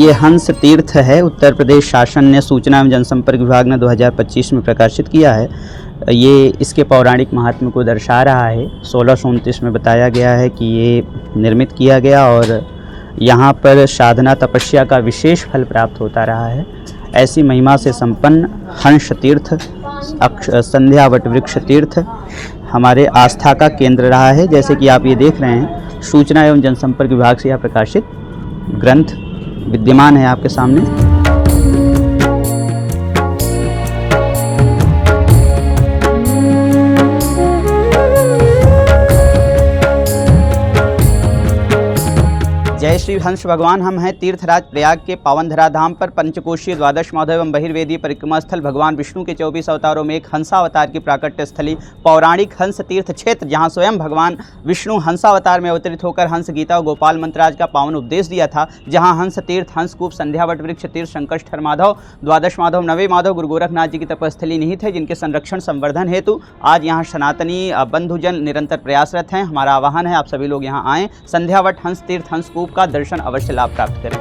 ये हंस तीर्थ है, उत्तर प्रदेश शासन ने सूचना एवं जनसंपर्क विभाग ने 2025 में प्रकाशित किया है। ये इसके पौराणिक महात्म्य को दर्शा रहा है। 1629 में बताया गया है कि ये निर्मित किया गया और यहाँ पर साधना तपस्या का विशेष फल प्राप्त होता रहा है। ऐसी महिमा से संपन्न हंस तीर्थ संध्या वट वृक्ष तीर्थ हमारे आस्था का केंद्र रहा है। जैसे कि आप ये देख रहे हैं, सूचना एवं जनसंपर्क विभाग से यह प्रकाशित ग्रंथ विद्यमान है आपके सामने। जय श्री हंस भगवान। हम हैं तीर्थराज प्रयाग के पावन धराधाम पर पंचकोशीय द्वादश माधव एवं बहिर्वेदीय परिक्रमा स्थल भगवान विष्णु के 24 अवतारों में एक हंसावतार की प्राकट्य स्थली पौराणिक हंस तीर्थ क्षेत्र, जहां स्वयं भगवान विष्णु हंसावतार में अवतरित होकर हंस गीता और गोपाल मंत्राज का पावन उपदेश दिया था। जहां हंस तीर्थ, हंसकूप, संध्या वट वृक्ष तीर्थ, शंकरष्ठर माधव, द्वादश माधव, नवे माधव गुरु गोरखनाथ जी की तपस्थली निहित है, जिनके संरक्षण संवर्धन हेतु आज यहाँ सनातनी बंधुजन निरंतर प्रयासरत हैं। हमारा आह्वान है आप सभी लोग यहाँ आएँ, संध्या वट हंस तीर्थ हंसकूप का दर्शन अवश्य लाभ प्राप्त करें।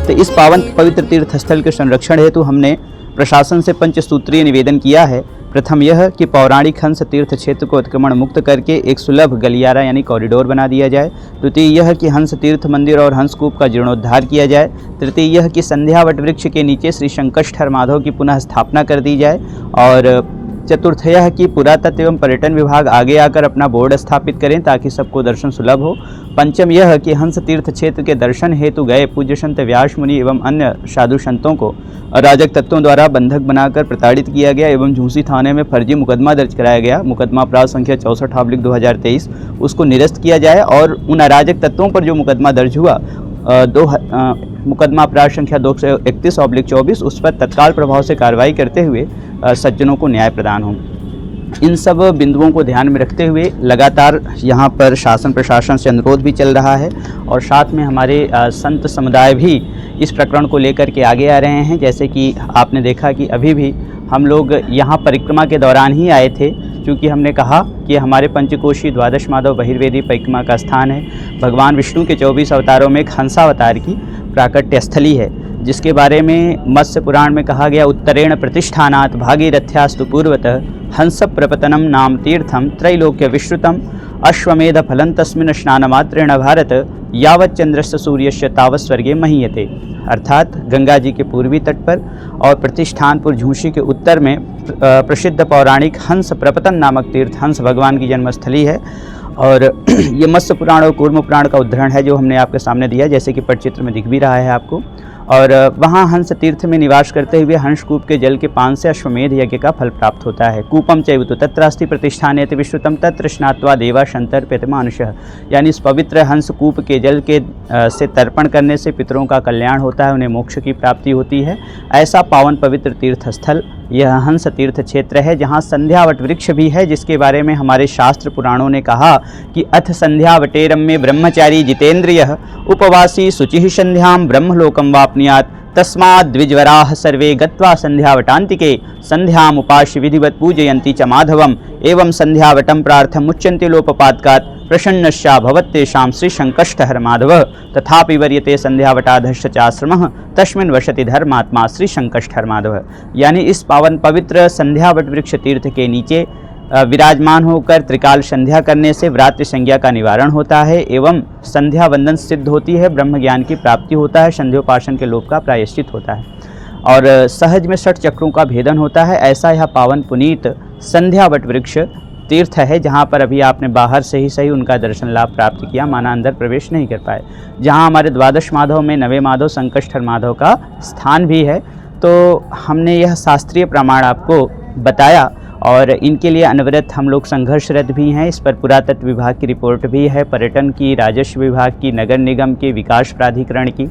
तो इस पावन पवित्र तीर्थ स्थल के संरक्षण हेतु हमने प्रशासन से पंचसूत्रीय निवेदन किया है। प्रथम यह कि पौराणिक हंस तीर्थ क्षेत्र को अतिक्रमण मुक्त करके एक सुलभ गलियारा यानी कॉरिडोर बना दिया जाए। द्वितीय यह कि हंस तीर्थ मंदिर और हंसकूप का जीर्णोद्धार किया जाए। तृतीय यह कि संध्या वट वृक्ष के नीचे श्री शंकरष्ठर माधव की पुनः स्थापना कर दी जाए। और चतुर्थ यह कि पुरातत्व एवं पर्यटन विभाग आगे आकर अपना बोर्ड स्थापित करें ताकि सबको दर्शन सुलभ हो। पंचम यह कि हंस तीर्थ क्षेत्र के दर्शन हेतु गए पूज्य संत व्यास मुनि एवं अन्य साधु संतों को अराजक तत्वों द्वारा बंधक बनाकर प्रताड़ित किया गया एवं झूसी थाने में फर्जी मुकदमा दर्ज कराया गया, मुकदमा अपराध संख्या 64/2023, उसको निरस्त किया जाए। और उन अराजक तत्वों पर जो मुकदमा दर्ज हुआ मुकदमा अपराध संख्या 231/24, उस पर तत्काल प्रभाव से कार्रवाई करते हुए सज्जनों को न्याय प्रदान हो। इन सब बिंदुओं को ध्यान में रखते हुए लगातार यहाँ पर शासन प्रशासन से अनुरोध भी चल रहा है और साथ में हमारे संत समुदाय भी इस प्रकरण को लेकर के आगे आ रहे हैं। जैसे कि आपने देखा कि अभी भी हम लोग यहाँ परिक्रमा के दौरान ही आए थे, क्योंकि हमने कहा कि हमारे पंचकोशीय द्वादश माधव बहिर्वेदी परिक्रमा का स्थान है। भगवान विष्णु के 24 अवतारों में एक हंसावतार की प्राकट्य स्थली है, जिसके बारे में मत्स्य पुराण में कहा गया, उत्तरेण प्रतिष्ठानात् भागीरथ्यास्तु पूर्वतः हंस प्रपतनम नाम तीर्थम त्रैलोक्य विश्रुतम अश्वमेध फलं तस्मिन् स्नानमात्रेण भारत यावत् चंद्रस्य सूर्यस्य तावत् स्वर्गे महीयते। अर्थात गंगा जी के पूर्वी तट पर और प्रतिष्ठानपुर झूसी के उत्तर में प्रसिद्ध पौराणिक हंस प्रपतन नामक तीर्थ हंस भगवान की जन्मस्थली है। और ये मत्स्य पुराण और कूर्म पुराण का उद्धरण है जो हमने आपके सामने दिया, जैसे कि पटचित्र में दिख भी रहा है आपको। और वहाँ हंस तीर्थ में निवास करते हुए हंसकूप के जल के पान से अश्वमेध यज्ञ का फल प्राप्त होता है। कूपम चैवतु तत्रास्ति प्रतिष्ठानेति विश्रुतम तत्र स्नात्वा देवा शंतर्प्यते मानुषः, यानी इस पवित्र हंसकूप के जल के से तर्पण करने से पितरों का कल्याण होता है, उन्हें मोक्ष की प्राप्ति होती है। ऐसा पावन पवित्र तीर्थ स्थल यह हंस तीर्थ क्षेत्र है, जहाँ संध्या वट वृक्ष भी है, जिसके बारे में हमारे शास्त्र पुराणों ने कहा कि अथ संध्या वटेरम्ये ब्रह्मचारी जितेंद्रियः उपवासी शुचिः संध्यां ब्रह्मलोकं वाप्नुयात् तस्माद् द्विजवराः सर्वे गत्वा संध्यावटान्तिके संध्यामुपास्य विधिवत् पूजयन्ति च माधवम् एवं संध्यावटं प्रार्थमुच्यन्ते लोपपातकात् प्रसन्नस्या भवत्येषां श्री शंकरष्ठर माधव तथापि वर्यते संध्यावटाधश्च चाश्रमः तस्मिन् वसति धर्मात्मा श्री शंकरष्ठर माधव। यानी इस पावन पवित्र संध्यावट वृक्ष तीर्थ के नीचे विराजमान होकर त्रिकाल संध्या करने से व्रात्य संज्ञा का निवारण होता है एवं संध्या वंदन सिद्ध होती है, ब्रह्म ज्ञान की प्राप्ति होता है, संध्योपासन के लोप का प्रायश्चित होता है और सहज में 6 चक्रों का भेदन होता है। ऐसा यह पावन पुनीत संध्या वट वृक्ष तीर्थ है, जहाँ पर अभी आपने बाहर से ही सही उनका दर्शन लाभ प्राप्त किया, माना अंदर प्रवेश नहीं कर पाए। जहाँ हमारे द्वादश माधव में नवे माधव शंकरष्ठर माधव का स्थान भी है। तो हमने यह शास्त्रीय प्रमाण आपको बताया और इनके लिए अनवरत हम लोग संघर्षरत भी हैं। इस पर पुरातत्व विभाग की रिपोर्ट भी है, पर्यटन की, राजस्व विभाग की, नगर निगम की, विकास प्राधिकरण की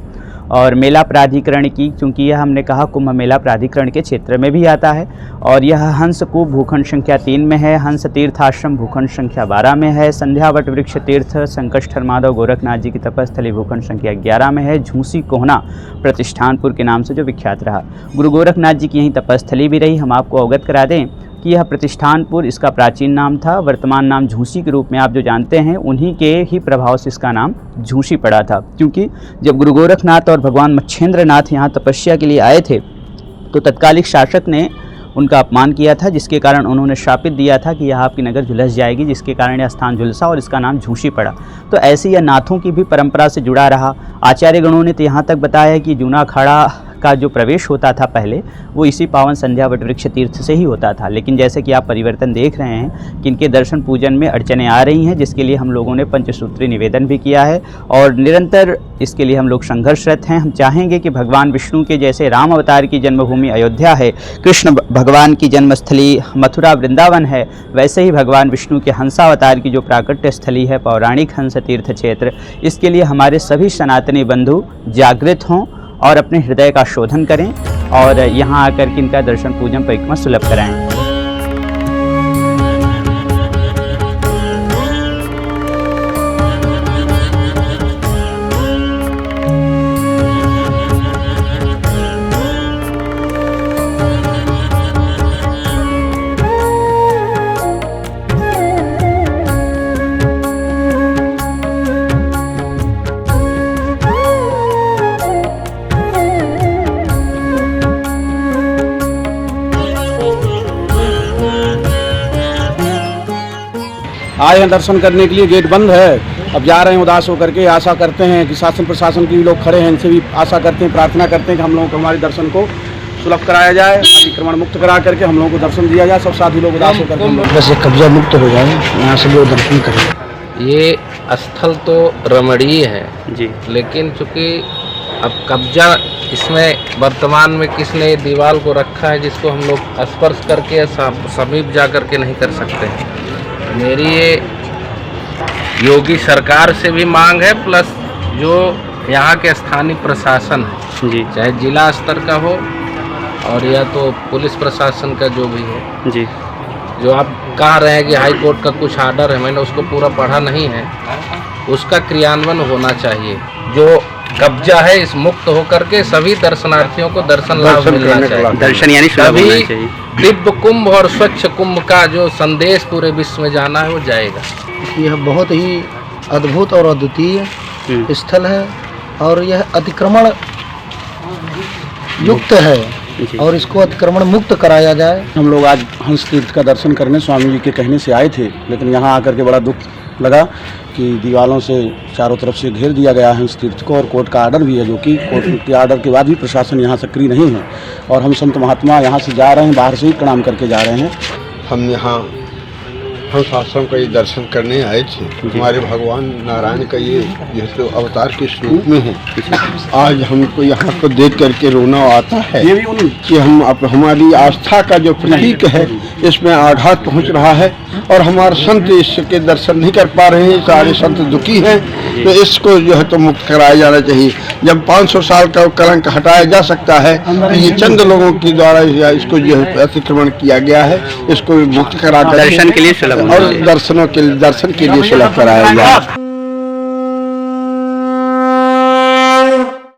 और मेला प्राधिकरण की, क्योंकि यह हमने कहा कुंभ मेला प्राधिकरण के क्षेत्र में भी आता है। और यह हंस कूप भूखंड संख्या 3 में है, हंस तीर्थ आश्रम भूखंड संख्या 12 में है, संध्यावट वृक्ष तीर्थ संकष्टर माधव गोरखनाथ जी की तपस्थली भूखंड संख्या 11 में है, झूसी कोहना प्रतिष्ठानपुर के नाम से जो विख्यात रहा। गुरु गोरखनाथ जी की यहीं तपस्थली भी रही। हम आपको अवगत करा दें कि यह प्रतिष्ठानपुर इसका प्राचीन नाम था, वर्तमान नाम झूसी के रूप में आप जो जानते हैं, उन्हीं के ही प्रभाव से इसका नाम झूसी पड़ा था। क्योंकि जब गुरु गोरखनाथ और भगवान मच्छेंद्रनाथ यहाँ तपस्या के लिए आए थे तो तत्कालिक शासक ने उनका अपमान किया था, जिसके कारण उन्होंने शापित दिया था कि यह आपकी नगर झुलस जाएगी, जिसके कारण यह स्थान झुलसा और इसका नाम झूसी पड़ा। तो ऐसे यह नाथों की भी परंपरा से जुड़ा रहा। आचार्य गणों ने तो यहाँ तक बताया है कि जूना अखाड़ा का जो प्रवेश होता था पहले, वो इसी पावन संध्यावट वृक्ष तीर्थ से ही होता था। लेकिन जैसे कि आप परिवर्तन देख रहे हैं कि इनके दर्शन पूजन में अड़चने आ रही हैं, जिसके लिए हम लोगों ने पंचसूत्री निवेदन भी किया है और निरंतर इसके लिए हम लोग संघर्षरत हैं। हम चाहेंगे कि भगवान विष्णु के जैसे राम अवतार की जन्मभूमि अयोध्या है, कृष्ण भगवान की जन्मस्थली मथुरा वृंदावन है, वैसे ही भगवान विष्णु के हंसावतार की जो प्राकट्य स्थली है पौराणिक हंस तीर्थ क्षेत्र, इसके लिए हमारे सभी सनातनी बंधु जागृत हों और अपने हृदय का शोधन करें और यहाँ आकर के इनका दर्शन पूजन परिक्रमा सुलभ कराएं। आए हैं दर्शन करने के लिए, गेट बंद है, अब जा रहे हैं उदास होकर के। आशा करते हैं कि शासन प्रशासन के भी लोग खड़े हैं, इनसे भी आशा करते हैं, प्रार्थना करते हैं कि हम लोगों को हमारे दर्शन को सुलभ कराया जाए, अतिक्रमण मुक्त करा करके हम लोगों को दर्शन दिया जाए। सब साथी लोग उदास होकर बस कब्जा मुक्त हो जाए, यहाँ से लोग दर्शन करें। ये स्थल तो रमणीय है जी, लेकिन चूँकि अब कब्जा इसमें वर्तमान में किसने दीवार को रखा है जिसको हम लोग स्पर्श करके समीप जा कर के नहीं कर सकते हैं। मेरी ये योगी सरकार से भी मांग है, प्लस जो यहाँ के स्थानीय प्रशासन है जी, चाहे जिला स्तर का हो और या तो पुलिस प्रशासन का जो भी है जी, जो आप कह रहे हैं कि हाई कोर्ट का कुछ आर्डर है, मैंने उसको पूरा पढ़ा नहीं है, उसका क्रियान्वयन होना चाहिए। जो कब्जा है इस मुक्त होकर के सभी दर्शनार्थियों को दर्शन लाभ मिलना चाहिए। दर्शन यानी सुलभ होना चाहिए। दिव्य कुंभ और स्वच्छ कुंभ का जो संदेश पूरे विश्व में जाना है वो जाएगा। यह बहुत ही अद्भुत और अद्वितीय स्थल है और यह अतिक्रमण युक्त है और इसको अतिक्रमण मुक्त कराया जाए। हम लोग आज हंस तीर्थ का दर्शन करने स्वामी जी के कहने से आए थे, लेकिन यहाँ आकर के बड़ा दुख लगा कि दीवारों से चारों तरफ से घेर दिया गया है हंस तीर्थ को और कोर्ट का आर्डर भी है, जो कि कोर्ट के आर्डर के बाद भी प्रशासन यहाँ सक्रिय नहीं है। और हम संत महात्मा यहाँ से जा रहे हैं, बाहर से ही प्रणाम करके जा रहे हैं। हम यहाँ हंस आश्रम का ये दर्शन करने आए थे। हमारे भगवान नारायण का ये तो अवतार के स्वरूप में है। आज हमको यहाँ को देख करके रोना आता है कि हम हमारी आस्था का जो प्रतीक है इसमें आघात पहुँच रहा है और हमारे संत इसके दर्शन नहीं कर पा रहे हैं। सारे संत दुखी हैं, तो इसको जो है तो मुक्त कराया जाना चाहिए। जब 500 साल का कलंक हटाया जा सकता है तो ये चंद लोगों के द्वारा इसको जो है अतिक्रमण किया गया है, इसको मुक्त करा दर्शन के लिए और दर्शन के लिए सुलभ कराया जाए।